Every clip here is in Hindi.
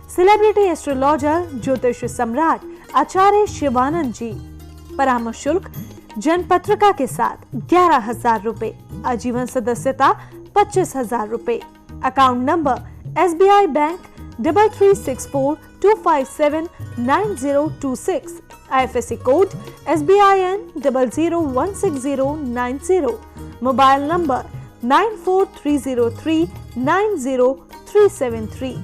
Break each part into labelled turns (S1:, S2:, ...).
S1: सेलिब्रिटी एस्ट्रोलॉजर ज्योतिष सम्राट आचार्य शिवानंद जी। परामर्श शुल्क जनपत्रिका के साथ 11,000 रुपए, आजीवन सदस्यता 25,000 रुपए। Account number SBI bank 336425799026, IFSC code SBIN 0016090, mobile number 9430390373।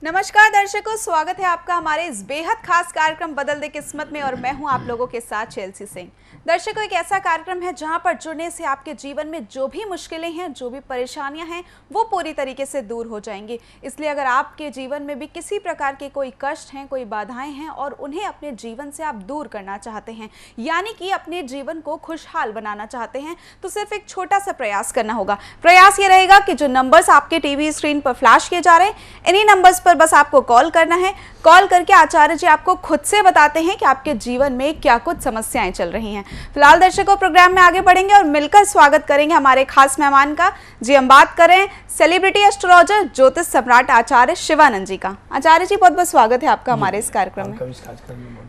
S2: नमस्कार दर्शकों, स्वागत है आपका हमारे इस बेहद खास कार्यक्रम बदल दे किस्मत में और मैं हूं आप लोगों के साथ चेल्सी सिंह। दर्शकों, एक ऐसा कार्यक्रम है जहां पर जुड़ने से आपके जीवन में जो भी मुश्किलें हैं, जो भी परेशानियां हैं, वो पूरी तरीके से दूर हो जाएंगी। इसलिए अगर आपके जीवन में भी किसी प्रकार के कोई कष्ट हैं, कोई बाधाएं हैं और उन्हें अपने जीवन से आप दूर करना चाहते हैं, यानी कि अपने जीवन को खुशहाल बनाना चाहते हैं, तो सिर्फ एक छोटा सा प्रयास करना होगा। प्रयास ये रहेगा कि जो नंबर्स आपके टीवी स्क्रीन पर फ्लैश किए जा रहे हैं, इन्हीं नंबर्स पर बस आपको कॉल करना है। कॉल करके आचार्य जी आपको खुद से बताते हैं कि आपके जीवन में क्या कुछ समस्याएं चल रही हैं। फिलहाल दर्शकों, प्रोग्राम में आगे बढ़ेंगे और मिलकर स्वागत करेंगे हमारे खास मेहमान का। जी, हम बात करें सेलिब्रिटी एस्ट्रोलॉजर ज्योतिष सम्राट आचार्य शिवानंद जी का। आचार्य जी, बहुत बहुत स्वागत है आपका हमारे इस कार्यक्रम में।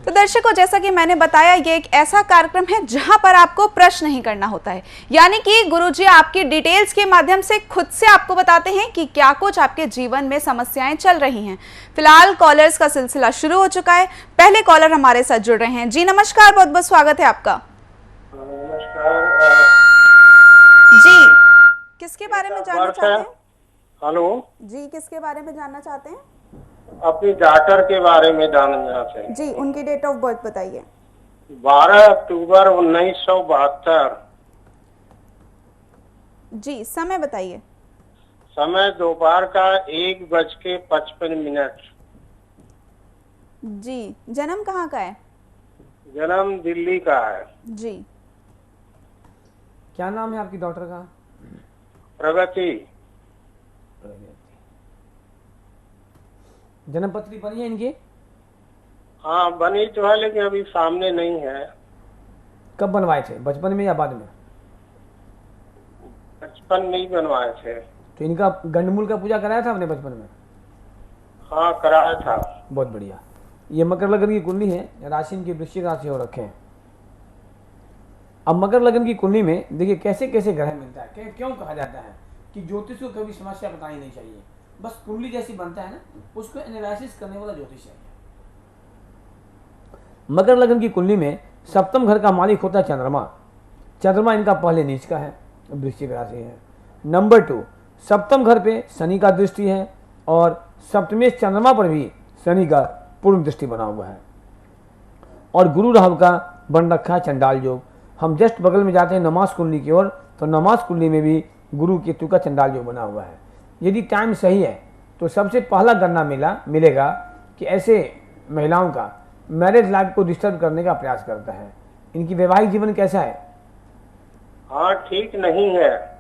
S2: तो दर्शकों, जैसा कि मैंने बताया, ये एक ऐसा कार्यक्रम है जहां पर आपको प्रश्न नहीं करना होता है, यानी कि गुरुजी आपकी डिटेल्स के माध्यम से खुद से आपको बताते हैं कि क्या कुछ आपके जीवन में समस्याएं चल रही हैं। फिलहाल कॉलर्स का सिलसिला शुरू हो चुका है। पहले कॉलर हमारे साथ जुड़ रहे हैं। जी नमस्कार, बहुत बहुत स्वागत है आपका।
S3: नमस्कार
S2: जी, किसके बारे में जानना चाहते हैं?
S3: हेलो
S2: जी, किसके बारे में जानना चाहते हैं?
S3: अपनी डॉटर के बारे में जानना चाहते हैं।
S2: जी, उनकी डेट ऑफ बर्थ बताइए।
S3: 12 अक्टूबर 1972।
S2: जी, समय बताइए।
S3: समय दोपहर का 1:55।
S2: जी, जन्म कहाँ का है?
S3: जन्म दिल्ली का है।
S2: जी,
S4: क्या नाम है आपकी डॉटर का?
S3: प्रगति।
S4: जन्म पत्री बनी है इनकी?
S3: हाँ, बनी तो है लेकिन अभी सामने नहीं है।
S4: कब बनवाए थे, बचपन में या बाद में?
S3: बचपन में ही बनवाए थे।
S4: तो इनका गंडमूल का पूजा कराया था आपने बचपन में?
S3: हाँ, कराया था।
S4: बहुत बढ़िया। ये मकर लगन की कुंडली है, राशि इनकी वृश्चिक राशि हो रखे हैं। अब मकर लगन की कुंडली में देखिए कैसे कैसे ग्रह मिलता है। क्यों कहा जाता है कि ज्योतिष को कभी समस्या बतानी नहीं चाहिए, बस कुंडली जैसी बनता है ना, उसको एनालिसिस करने वाला ज्योतिष है। मकर लगन की कुंडली में सप्तम घर का मालिक होता है चंद्रमा। चंद्रमा इनका पहले नीच का है, वृश्चिक राशि है। नंबर 2, सप्तम घर पे शनि का दृष्टि है और सप्तमेश चंद्रमा पर भी शनि का पूर्ण दृष्टि बना हुआ है और गुरु राहु का बन रखा है चंडाल योग। हम जस्ट बगल में जाते हैं नमाज कुंडली की ओर, तो नमाज कुंडली में भी गुरु केतु का चंडाल योग बना हुआ है। यदि टाइम सही है तो सबसे पहला गणना मिलेगा कि ऐसे महिलाओं का मैरिज लाइफ को डिस्टर्ब करने का प्रयास करता है। इनकी वैवाहिक जीवन कैसा है?
S3: हाँ, ठीक नहीं है।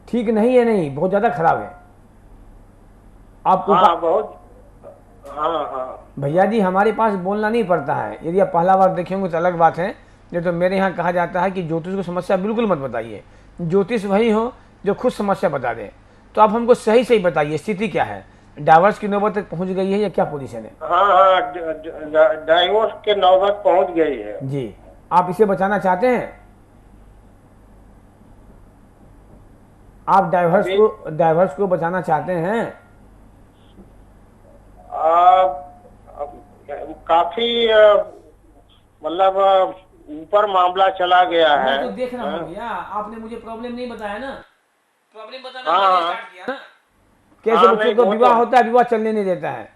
S4: ठीक नहीं है? नहीं, बहुत ज्यादा खराब है। आपको
S3: हाँ, बहुत। हाँ।
S4: भैया जी, हमारे पास बोलना नहीं पड़ता है। यदि आप पहला बार देखेंगे तो अलग बात है, नहीं तो मेरे यहाँ कहा जाता है कि ज्योतिष को समस्या बिल्कुल मत बताइए। ज्योतिष वही हो जो खुद समस्या बता दे। तो आप हमको सही सही बताइए, स्थिति क्या है? डाइवोर्स की नौबत तक पहुंच गई है या क्या पोजीशन है?
S3: हाँ, डाइवोर्स के नौबत पहुंच गई है।
S4: जी, आप इसे बचाना चाहते हैं? आप डाइवोर्स को बचाना चाहते हैं?
S3: काफी मतलब ऊपर मामला चला गया है।
S4: तो देख रहा हूं भैया, आपने मुझे प्रॉब्लम नहीं बताया ना। प्रॉब्लम बताना
S3: हाँ,
S4: मैंने स्टार्ट किया ना। कैसे बच्चों को विवाह होता है, विवाह चलने नहीं देता है।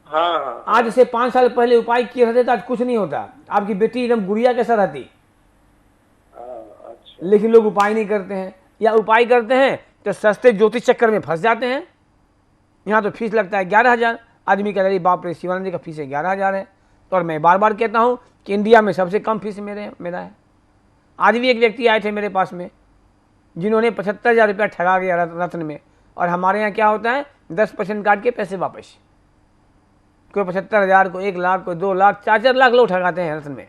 S3: हाँ।
S4: आज से 5 साल पहले उपाय किए रहते तो आज कुछ नहीं होता। आपकी बेटी एकदम गुड़िया कैसा रहती।
S3: अच्छा।
S4: लेकिन लोग उपाय नहीं करते हैं, या उपाय करते हैं तो सस्ते ज्योतिष चक्कर में फंस जाते हैं। यहाँ तो फीस लगता है 11,000। आदमी कह रही बाप रे, शिवानंद जी का फीस 11,000 है। और मैं बार बार कहता हूँ कि इंडिया में सबसे कम फीस मेरा है। आज भी एक व्यक्ति आए थे मेरे पास में जिन्होंने 75,000 रुपया ठगा गया रत्न में। और हमारे यहाँ क्या होता है, 10% काट के पैसे वापस। कोई 75,000, कोई 1 लाख, कोई 2 लाख, 4-4 लाख लोग ठगाते हैं रत्न में।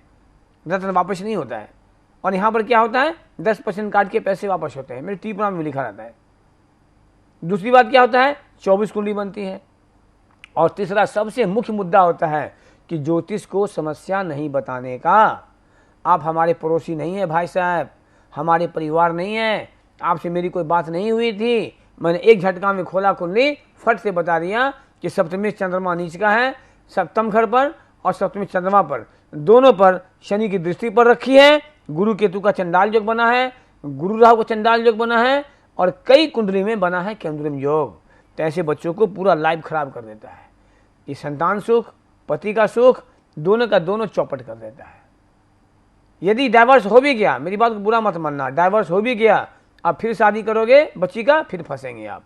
S4: रत्न वापस नहीं होता है। और यहाँ पर क्या होता है, 10% काट के पैसे वापस होते हैं। मेरे टिप्पणी में लिखा रहता है। दूसरी बात क्या होता है, 24 कुंडली बनती है। और तीसरा सबसे मुख्य मुद्दा होता है कि ज्योतिष को समस्या नहीं बताने का। आप हमारे पड़ोसी नहीं है भाई साहब, हमारे परिवार नहीं है, आपसे मेरी कोई बात नहीं हुई थी, मैंने एक झटका में खोला कुंडली, फट से बता दिया कि सप्तमी चंद्रमा नीच का है, सप्तम घर पर और सप्तमी चंद्रमा पर दोनों पर शनि की दृष्टि पर रखी है, गुरु केतु का चंडाल योग बना है, गुरु राहु का चंडाल योग बना है और कई कुंडली में बना है केंद्रम योग। तो ऐसे बच्चों को पूरा लाइफ खराब कर देता है। ये संतान सुख, पति का सुख, दोनों का दोनों चौपट कर देता है। यदि डाइवर्स हो भी गया, मेरी बात को बुरा मत मानना, डाइवर्स हो भी गया, आप फिर शादी करोगे बच्ची का, फिर फंसेंगे आप।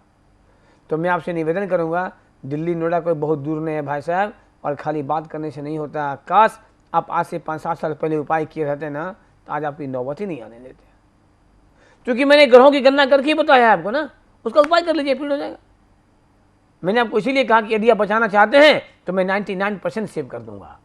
S4: तो मैं आपसे निवेदन करूंगा, दिल्ली नोएडा कोई बहुत दूर नहीं है भाई साहब, और खाली बात करने से नहीं होता। काश आप आज से 5-7 साल पहले उपाय किए रहते ना, तो आज आपकी नौबत ही नहीं आने देते। क्योंकि मैंने ग्रहों की गणना करके ही बताया आपको ना, उसका उपाय कर लीजिए, फिर हो जाएगा। मैंने आपको इसीलिए कहा कि यदि आप बचाना चाहते हैं तो मैं 99% सेव कर दूंगा।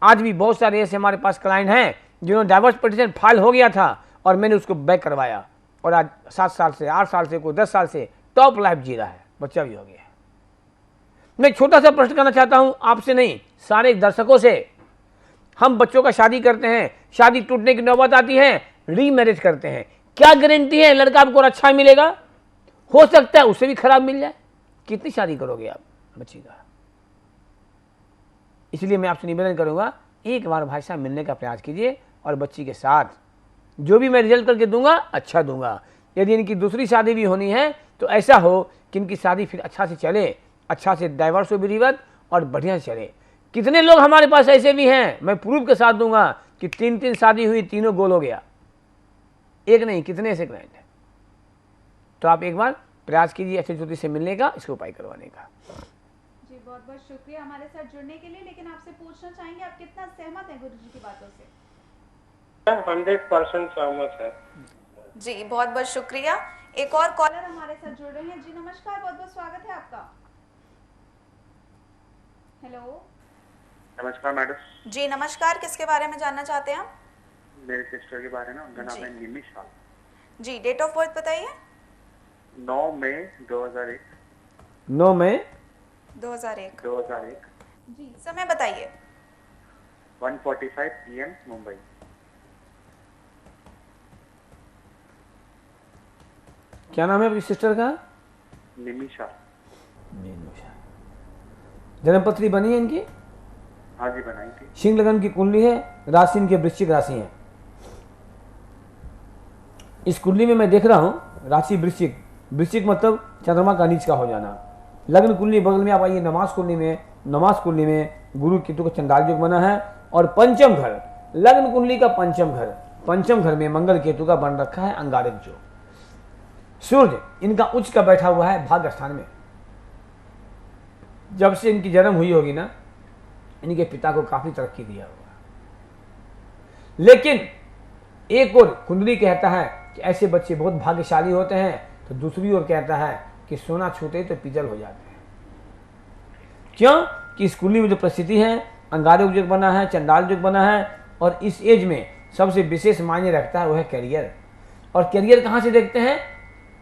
S4: आज भी बहुत सारे ऐसे हमारे पास क्लाइंट हैं जिन्होंने डाइवर्स पिटीशन फाइल हो गया था और मैंने उसको बैक करवाया, और आज 7 साल से, 8 साल से, कोई 10 साल से टॉप लाइफ जी रहा है, बच्चा भी हो गया है। मैं छोटा सा प्रश्न करना चाहता हूं, आपसे नहीं, सारे दर्शकों से। हम बच्चों का शादी करते हैं, शादी टूटने की नौबत आती है, रीमैरिज करते हैं, क्या गारंटी है लड़का आपको अच्छा मिलेगा? हो सकता है उससे भी खराब मिल जाए। कितनी शादी करोगे आप बच्ची का? इसलिए मैं आपसे निवेदन करूंगा, एक बार भाई साहब मिलने का प्रयास कीजिए और बच्ची के साथ जो भी मैं रिजल्ट करके दूंगा अच्छा दूंगा। यदि इनकी दूसरी शादी भी होनी है तो ऐसा हो कि इनकी शादी फिर अच्छा से चले, अच्छा से डाइवर्स हो विधिवत और बढ़िया से चले। कितने लोग हमारे पास ऐसे भी हैं, मैं प्रूफ के साथ दूंगा कि 3 शादी हुई, तीनों गोल हो गया, एक नहीं कितने ऐसे क्लाइंट हैं। तो आप एक बार प्रयास कीजिए अच्छे ज्योतिष से मिलने का, इसको उपाय करवाने का।
S2: जी बहुत बहुत शुक्रिया हमारे साथ जुड़ने के लिए। लेकिन आपसे पूछना चाहेंगे, आप कितना सहमत हैं गुरुजी की बातों से?
S3: 100% सहमत है।
S2: जी बहुत बहुत शुक्रिया। एक और कॉलर हमारे साथ जुड़ रहे हैं। जी नमस्कार, बहुत बहुत स्वागत है आपका। हेलो।
S5: नमस्कार मैडम।
S2: जी नमस्कार, किसके बारे में जानना चाहते हैं आप?
S5: मेरे सिस्टर के बारे में, उनका नाम है निमिषा।
S2: जी डेट ऑफ बर्थ बताइए।
S5: 9 मई 2001।
S4: 9 मई
S2: 2001। जी समय बताइए।
S5: 1:45 PM मुंबई।
S4: क्या नाम है आपकी सिस्टर का?
S5: निमिषा।
S4: जन्मपत्री बनी है इनकी?
S5: हाँ जी बनाई थी।
S4: सिंह लगन की कुंडली है, राशि इनके वृश्चिक राशि है। इस कुंडली में मैं देख रहा हूं राशि वृश्चिक, वृश्चिक मतलब चंद्रमा का नीच का हो जाना। लग्न कुंडली बगल में आप आइए, नमाज कुंडली में गुरु केतु का चंडाल योग बना है और पंचम घर, लग्न कुंडली का पंचम घर में मंगल केतु का बन रखा है अंगारक योग। सूर्य इनका उच्च का बैठा हुआ है भाग्य स्थान में। जब से इनकी जन्म हुई होगी ना, इनके पिता को काफी तरक्की दिया होगा। लेकिन एक और कुंडली कहता है कि ऐसे बच्चे बहुत भाग्यशाली होते हैं, तो दूसरी ओर कहता है कि सोना छूटे तो पिजल हो जाते हैं। क्यों? कि इस कुंडली में जो परिस्थिति है, अंगारक योग बना है, चंडाल योग बना है, और इस एज में सबसे विशेष मायने रखता है वो है कैरियर। और कैरियर कहां से देखते हैं?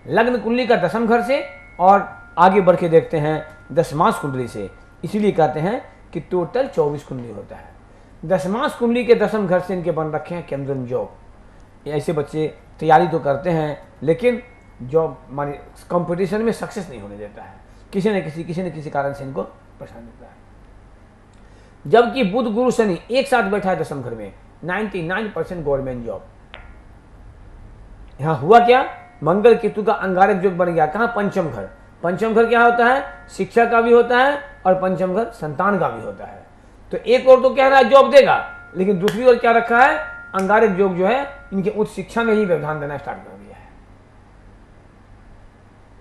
S4: लग्न कुंडली का 10वें घर से, और आगे बढ़ के देखते हैं 10मांश कुंडली से। इसीलिए कहते हैं कि टोटल 24 कुंडली होता है। 10मांश कुंडली के 10वें घर से इनके बन रखे हैं केंद्रम योग। ऐसे बच्चे तैयारी तो करते हैं, लेकिन जॉब मानी कंपटीशन में सक्सेस नहीं होने देता है, किसी न किसी कारण से इनको परेशान देता है। जबकि बुध गुरु शनि एक साथ बैठा है 10वें घर में, 99% गवर्नमेंट जॉब। यहां हुआ क्या? मंगल केतु का अंगारक योग बन गया। कहां? पंचम घर क्या होता है? शिक्षा का भी होता है और पंचम घर संतान का भी होता है। तो एक और तो कह रहा है जॉब देगा, लेकिन दूसरी ओर क्या रखा है? अंगारक योग जो है इनके उच्च शिक्षा में ही व्यवधान देना स्टार्ट कर दिया है,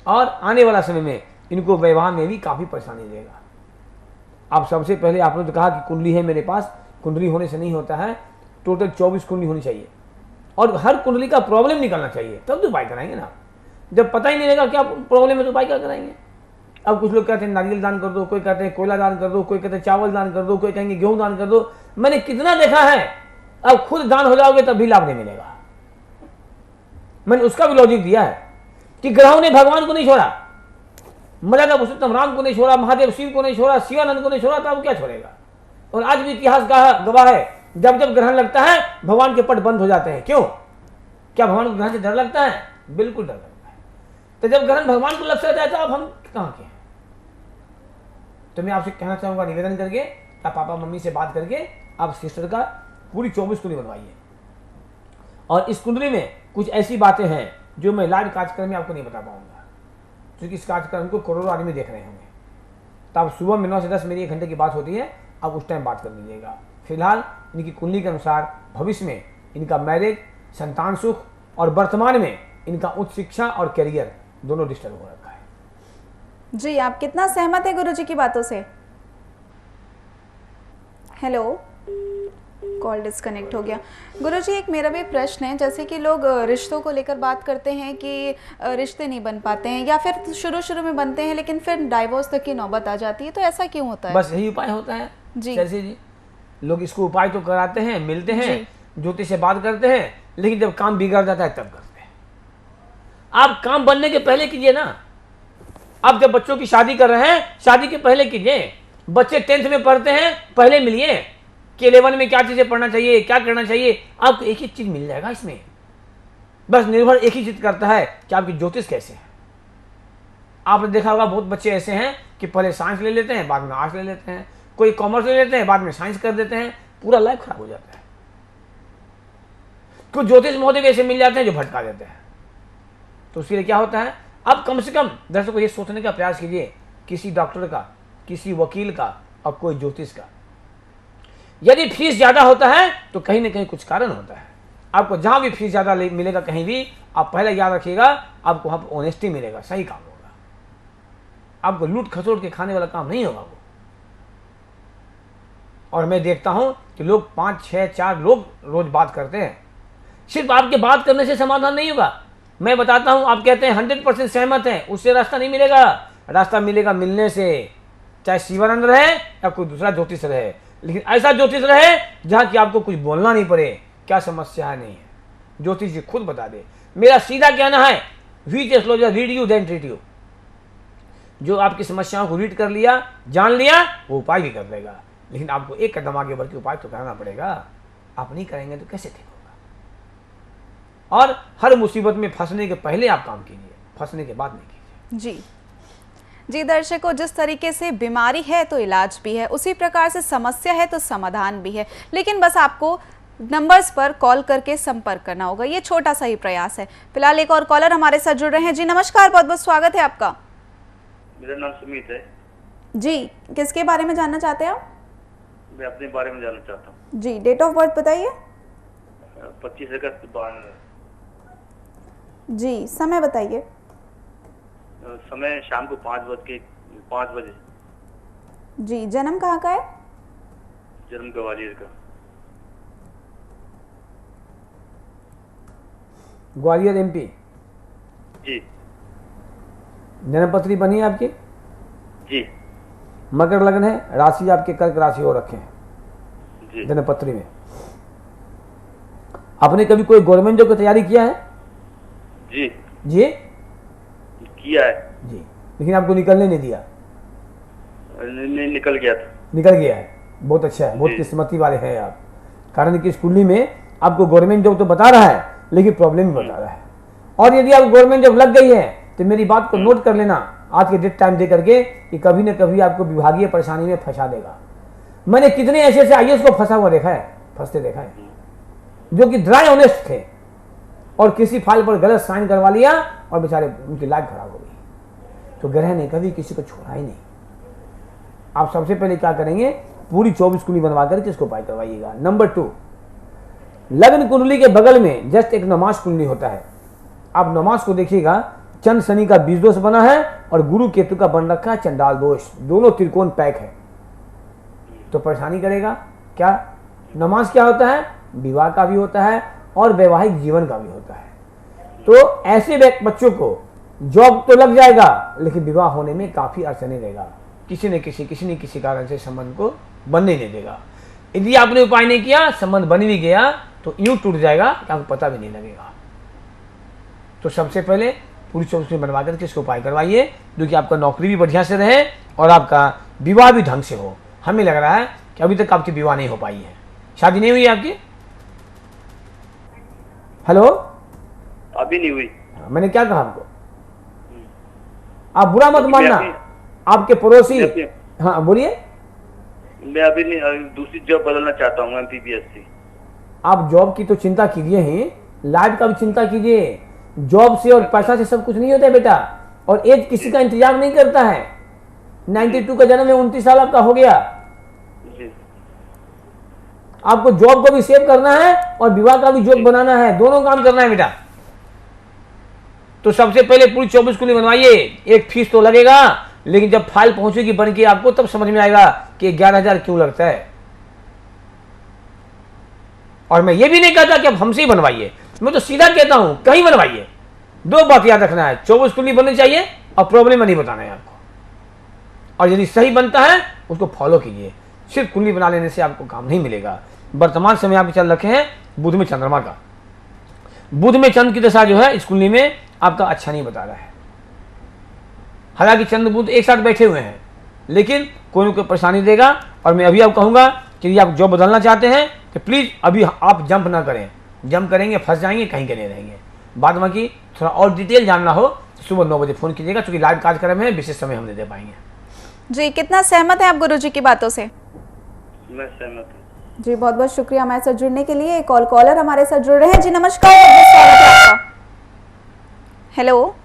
S4: और आने वाला समय में इनको विवाह में भी काफी परेशानी देगा। आप सबसे पहले आपने तो कहा कि कुंडली है मेरे पास, कुंडली होने से नहीं होता है, टोटल 24 कुंडली होनी चाहिए और हर कुंडली का प्रॉब्लम निकलना चाहिए, तब तो उपाय कराएंगे ना। जब पता ही नहीं रहेगा क्या प्रॉब्लम है तो उपाय क्या कराएंगे? अब कुछ लोग कहते हैं नारियल दान कर दो, कोई कहते हैं कोयला दान कर दो, कोई कहते हैं चावल दान कर दो, कोई कहेंगे गेहूं दान कर दो। मैंने कितना देखा है, अब खुद दान हो जाओगे तब भी लाभ नहीं मिलेगा। मैंने उसका भी लॉजिक दिया है कि ग्रहों ने भगवान को नहीं छोड़ा, मर्यादा पुरुषोत्तम राम को नहीं छोड़ा, महादेव शिव को नहीं छोड़ा, शिवानंद को नहीं छोड़ा, तो अब क्या छोड़ेगा। और आज भी इतिहास गवाह है, जब जब ग्रहण लगता है भगवान के पट बंद हो जाते हैं। क्यों? क्या भगवान को ग्रहण से डर लगता है? बिल्कुल डर लगता है। तो जब ग्रहण भगवान को लग सकता है तो अब हम कहाँ के हैं? तो मैं आपसे कहना चाहूंगा, निवेदन करके, आप पापा मम्मी से बात करके आप सिस्टर का पूरी 24 कुंडली बनवाइए। और इस कुंडली में कुछ ऐसी बातें हैं जो मैं लाइव कार्यक्रम में आपको नहीं बता पाऊंगा, क्योंकि इस कार्यक्रम को करोड़ों आदमी देख रहे होंगे। तो आप सुबह में 9 से 10 मेरी 1 घंटे की बात होती है, आप उस टाइम बात कर लीजिएगा। फिलहाल इनकी कुंडली के अनुसार भविष्य में इनका मैरिज, संतान सुख और वर्तमान में इनका उच्च शिक्षा और करियर दोनों डिस्टर्ब हो रखा है।
S2: जी, आप कितना सहमत है गुरुजी की बातों से? हेलो, कॉल डिस्कनेक्ट हो गया। गुरुजी, एक मेरा भी प्रश्न है, जैसे कि लोग रिश्तों को लेकर बात करते हैं कि रिश्ते नहीं बन पाते हैं, या फिर शुरू में बनते हैं लेकिन फिर डाइवोर्स तक की नौबत आ जाती है, तो ऐसा क्यों होता है?
S4: बस यही उपाय होता है
S2: जी।
S4: जैसे जी लोग इसको उपाय तो कराते हैं, मिलते हैं, ज्योतिष से बात करते हैं, लेकिन जब काम बिगड़ जाता है तब करते हैं। आप काम बनने के पहले कीजिए ना। आप जब बच्चों की शादी कर रहे हैं, शादी के पहले कीजिए। बच्चे 10th में पढ़ते हैं, पहले मिलिए कि 11 में क्या चीजें पढ़ना चाहिए, क्या करना चाहिए। आपको एक ही चीज मिल जाएगा इसमें। बस निर्भर एक ही चीज करता है कि आपकी ज्योतिष कैसे है। आपने देखा होगा बहुत बच्चे ऐसे हैं कि पहले साइंस ले लेते हैं, बाद में आर्ट्स ले लेते हैं, कोई कॉमर्स ले लेते हैं, बाद में साइंस कर देते हैं, पूरा लाइफ खराब हो जाता है। कुछ ज्योतिष महोदय ऐसे मिल जाते हैं जो भटका देते हैं। तो उसके लिए क्या होता है, अब कम से कम दर्शकों को ये सोचने का प्रयास कीजिए, किसी डॉक्टर का, किसी वकील का और कोई ज्योतिष का यदि फीस ज्यादा होता है तो कहीं ना कहीं कुछ कारण होता है। आपको जहां भी फीस ज्यादा मिलेगा कहीं भी, आप पहले याद रखिएगा, आपको वहां पर ऑनेस्टी मिलेगा, सही काम होगा। आपको लूट खसोट के खाने वाला काम नहीं होगा वो। और मैं देखता हूं कि लोग 5, 6, 4 लोग रोज बात करते हैं। सिर्फ आपके बात करने से समाधान नहीं होगा। मैं बताता हूं, आप कहते हैं 100% सहमत हैं, उससे रास्ता नहीं मिलेगा। रास्ता मिलेगा मिलने से, चाहे शिवानंद रहे या कोई दूसरा ज्योतिष रहे, लेकिन ऐसा ज्योतिष रहे जहां कि आपको कुछ बोलना नहीं पड़े, क्या समस्या है नहीं है, ज्योतिष जी खुद बता दे। मेरा सीधा कहना है, read astrologer, read you then treat you. जो आपकी समस्याओं को रीड कर लिया, जान लिया, वो उपाय भी कर देगा। लेकिन आपको एक कदम आगे बढ़ के उपाय तो करना पड़ेगा। आप नहीं करेंगे तो कैसे ठीक होगा। और हर मुसीबत में फंसने के पहले आप काम कीजिए, फंसने के बाद नहीं कीजिए।
S2: जी दर्शकों, जिस तरीके से बीमारी है तो इलाज भी है, उसी प्रकार से समस्या है तो समाधान भी है, लेकिन बस आपको नंबर्स पर कॉल करके संपर्क करना होगा। ये छोटा सा ही प्रयास है। फिलहाल एक और कॉलर हमारे साथ जुड़ रहे हैं। जी नमस्कार, बहुत बहुत स्वागत है आपका।
S5: मेरा नाम सुमित है।
S2: जी, किसके बारे में जानना चाहते हैं आप?
S5: मैं अपने बारे में जानना चाहता हूँ।
S2: जी, डेट ऑफ बर्थ बताइए।
S5: 25 अगस्त 92।
S2: जी, समय बताइए।
S5: समय शाम को 5 बजे।
S2: जी, जन्म कहाँ का है?
S5: जन्म ग्वालियर का।
S4: ग्वालियर MP।
S5: जी
S4: जन्मपत्री बनी है आपकी?
S5: जी
S4: मकर लग्न है, राशि आपके कर्क राशि हो रखे हैं
S5: जी।
S4: जन्मपत्री में। आपने कभी कोई गवर्नमेंट जॉब की तैयारी किया है?
S5: जी
S4: जी
S5: किया है
S4: जी, लेकिन आपको निकलने नहीं दिया।
S5: निकल गया था।
S4: निकल गया है, बहुत अच्छा है, बहुत
S5: जी।
S4: किस्मती वाले हैं आप। कारण कि इस कुंडली में आपको गवर्नमेंट जॉब तो बता रहा है, लेकिन प्रॉब्लम भी बता रहा है। और यदि आप गवर्नमेंट जॉब लग गई है तो मेरी बात को नोट कर लेना आज के डेट टाइम दे करके, कि कभी न कभी आपको विभागीय परेशानी में फंसा देगा। मैंने कितने ऐसे IAS को फंसा हुआ देखा है, फंसते देखा है, जो कि ड्राई ऑनेस्ट थे और किसी फाइल पर गलत साइन करवा लिया और बेचारे उनकी लाइफ खराब हो गई। तो ग्रह ने कभी किसी को छोड़ा ही नहीं। आप सबसे पहले क्या करेंगे, पूरी 24 कुंडली बनवा करके इसको उपाय करवाइएगा। नंबर 2, लग्न कुंडली के बगल में जस्ट एक नमाज कुंडली होता है। आप नमाज को देखिएगा, चंद्र शनि का बीज दोष बना है और गुरु केतु का बन रखा है चंडाल दोष, दोनों त्रिकोण पैक है, तो परेशानी करेगा। क्या नमाज क्या होता है, विवाह का भी होता है और वैवाहिक जीवन का भी होता है। तो ऐसे बच्चों को जॉब तो लग जाएगा, लेकिन विवाह होने में काफी अड़चने रहेगा। किसी न किसी कारण से संबंध को बनने नहीं देगा। यदि आपने उपाय नहीं किया, संबंध बन भी गया तो यूं टूट जाएगा कि आपको पता भी नहीं लगेगा। तो सबसे पहले पूरी 24 कुंडली बनवा करके इसको उपाय करवाइए, जो कि आपका नौकरी भी बढ़िया से रहे और आपका विवाह भी ढंग से हो। हमें लग रहा है कि अभी तक आपकी विवाह नहीं हो पाई है, शादी नहीं हुई है आपकी। हेलो,
S5: अभी नहीं हुई।
S4: मैंने क्या कहा आपको? आप बुरा मत मानना, आपके पड़ोसी। हाँ बोलिए।
S5: मैं अभी नहीं, अभी दूसरी जॉब बदलना चाहता हूँ MPBS से।
S4: आप जॉब की तो चिंता कीजिए ही, लाइफ का भी चिंता कीजिए। जॉब से और पैसा से सब कुछ नहीं होता है बेटा, और एज किसी का इंतजार नहीं करता है। 92 का जन्म है, 29 साल आपका हो गया।
S5: जी।
S4: आपको जॉब को भी सेव करना है और विवाह का भी जॉब बनाना है, दोनों काम करना है बेटा। तो सबसे पहले पूरी 24 कुंडली बनवाइए। एक फीस तो लगेगा, लेकिन जब फाइल पहुंचेगी बन के आपको, तब समझ में आएगा कि 11,000 क्यों लगता है। और मैं ये भी नहीं कहता कि आप हमसे ही बनवाइए, मैं तो सीधा कहता हूं कहीं बनवाइए। दो बात याद रखना है, 24 कुंडली बननी चाहिए और प्रॉब्लम नहीं बताना है आपको। और यदि सही बनता है उसको फॉलो कीजिए। सिर्फ कुंडली बना लेने से आपको काम नहीं मिलेगा। वर्तमान समय आपके चल रखे हैं बुध में चंद्रमा का। बुध में चंद्र की दशा जो है इस कुंडली में आपका अच्छा नहीं बता रहा है। हालांकि चंद्र बुध एक साथ बैठे हुए हैं, लेकिन कोई ना कोई परेशानी देगा। और मैं अभी आप कहूंगा कि यदि आप जॉब बदलना चाहते हैं तो प्लीज अभी आप जंप ना करें। जंप करेंगे फंस जाएंगे, कहीं के नहीं रहेंगे। बाद में की थोड़ा और डिटेल जानना हो तो सुबह 9 बजे फोन कीजिएगा, क्योंकि लाइव कार्यक्रम है, विशेष समय हम नहीं दे पाएंगे।
S2: जी, कितना सहमत है आप गुरुजी की बातों से?
S5: मैं सहमत हूँ।
S2: जी, बहुत बहुत शुक्रिया हमारे साथ जुड़ने के लिए। एक कॉलर हमारे साथ जुड़ रहे हैं। जी नमस्कार, बहुत बहुत स्वागत है आपका। Hello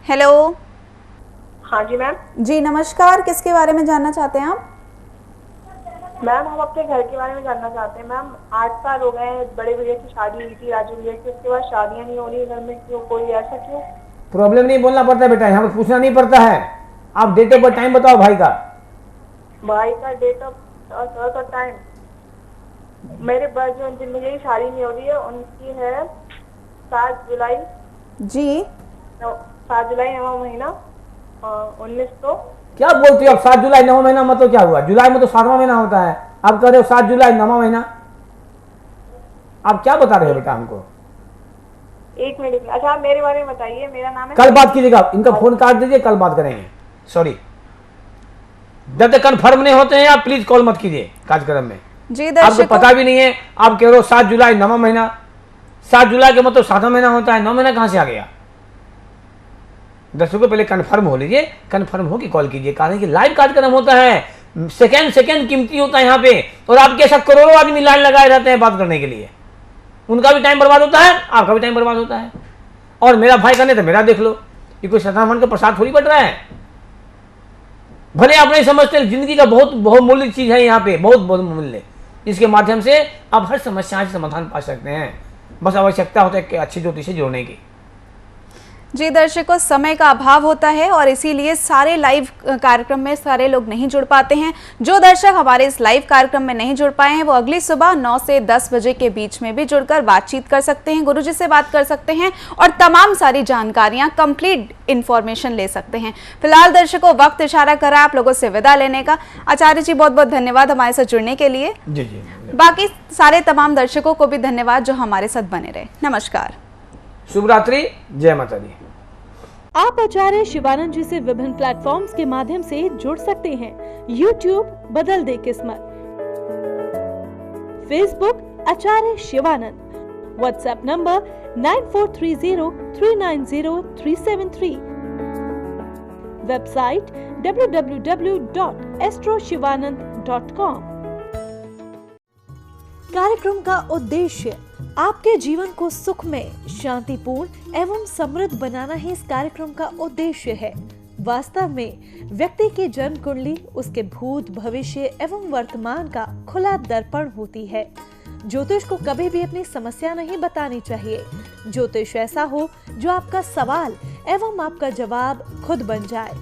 S2: hello.
S6: हाँ जी मैम।
S2: जी नमस्कार, किसके बारे में जानना चाहते हैं आप?
S6: मैम हम अपने घर के बारे में जानना चाहते हैं। मैम 8 साल हो गए हैं, बड़े भैया की शादी हुई थी, राजू भैया की, उसके बाद शादियां नहीं हो रही घर में, क्यों? कोई ऐसा क्यों?
S4: प्रॉब्लम नहीं बोलना पड़ता है बेटा, यहाँ पर पूछना नहीं पड़ता है। आप डेट ऑफ बर्थ टाइम बताओ भाई का।
S6: भाई का डेट ऑफ बर्थ और टाइम, मेरे बर्थ जो जिन भैया की शादी नहीं हो रही है उनकी है 7 जुलाई।
S2: जी
S6: 7 जुलाई 9वां महीना 1900।
S4: क्या बोलते हो आप? 7 जुलाई 9वां महीना मतलब क्या हुआ? जुलाई में तो 7वां महीना होता है, आप कह रहे हो 7 जुलाई 9वां महीना। आप क्या बता रहे हो बेटा हमको?
S6: एक मिनट। अच्छा आप मेरे बारे में बताइए। मेरा नाम है,
S4: कल बात कीजिएगा, इनका फोन काट दीजिए, कल बात करेंगे। सॉरी, जब तक कन्फर्म नहीं होते हैं आप प्लीज कॉल मत कीजिए कार्यक्रम में।
S2: जी
S4: आपको
S2: दर्शकों,
S4: पता भी नहीं है, आप कह रहे हो 7 जुलाई 9वां महीना। 7 जुलाई के मतलब 7वां महीना होता है, 9 महीना कहां से आ गया? दर्शकों पहले कंफर्म हो लीजिए, कंफर्म हो के कॉल कीजिए, कारण कि लाइव कार्यक्रम होता है, सेकंड कीमती होता है यहाँ पे। और आपके ऐसा करोड़ों आदमी लाइन लगाए रहते हैं बात करने के लिए, उनका भी टाइम बर्बाद होता है, आपका भी टाइम बर्बाद होता है। और मेरा भाई करने तो मेरा देख लो, ये कोई सदामान का प्रसाद थोड़ी बट रहा है। भले आप नहीं समझते, जिंदगी का बहुत बहुमूल्य चीज है यहाँ पे, बहुत बहुमूल्य। इसके माध्यम से आप हर समस्या का समाधान पा सकते हैं। बस आवश्यकता होता है कि अच्छी ज्योतिष से जुड़ने की।
S2: जी दर्शकों, समय का अभाव होता है और इसीलिए सारे लाइव कार्यक्रम में सारे लोग नहीं जुड़ पाते हैं। जो दर्शक हमारे इस लाइव कार्यक्रम में नहीं जुड़ पाए हैं वो अगली सुबह 9 से 10 बजे के बीच में भी जुड़कर बातचीत कर सकते हैं, गुरुजी से बात कर सकते हैं और तमाम सारी जानकारियां, कंप्लीट इंफॉर्मेशन ले सकते हैं। फिलहाल दर्शकों, वक्त इशारा करा आप लोगों से विदा लेने का। आचार्य जी बहुत बहुत धन्यवाद हमारे साथ जुड़ने के लिए।
S4: जी जी,
S2: बाकी सारे तमाम दर्शकों को भी धन्यवाद जो हमारे साथ बने रहे। नमस्कार,
S4: शुभ रात्रि, जय माता दी।
S1: आप आचार्य शिवानंद जी से विभिन्न प्लेटफॉर्म्स के माध्यम से जुड़ सकते हैं। YouTube बदल दे किस्मत, Facebook Acharya Shivanand, WhatsApp number 9430390373, website www.astroshivanand.com। कार्यक्रम का उद्देश्य आपके जीवन को सुखमय, शांतिपूर्ण एवं समृद्ध बनाना ही इस कार्यक्रम का उद्देश्य है। वास्तव में व्यक्ति की जन्म कुंडली उसके भूत, भविष्य एवं वर्तमान का खुला दर्पण होती है। ज्योतिष को कभी भी अपनी समस्या नहीं बतानी चाहिए। ज्योतिष ऐसा हो जो आपका सवाल एवं आपका जवाब खुद बन जाए।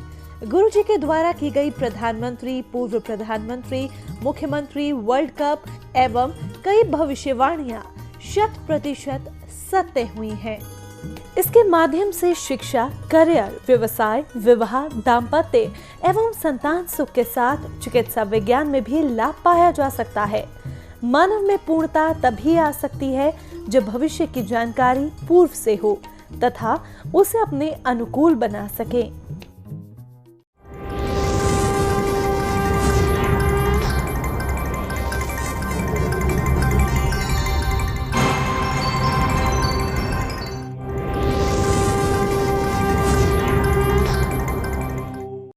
S1: गुरुजी के द्वारा की गई प्रधानमंत्री, पूर्व प्रधानमंत्री, मुख्यमंत्री, वर्ल्ड कप एवं कई भविष्यवाणियां 100% सत्य हुई हैं। इसके माध्यम से शिक्षा, करियर, व्यवसाय, विवाह, दाम्पत्य एवं संतान सुख के साथ चिकित्सा विज्ञान में भी लाभ पाया जा सकता है। मानव में पूर्णता तभी आ सकती है जब भविष्य की जानकारी पूर्व से हो। तथा उसे अपने अनुकूल बना सकें।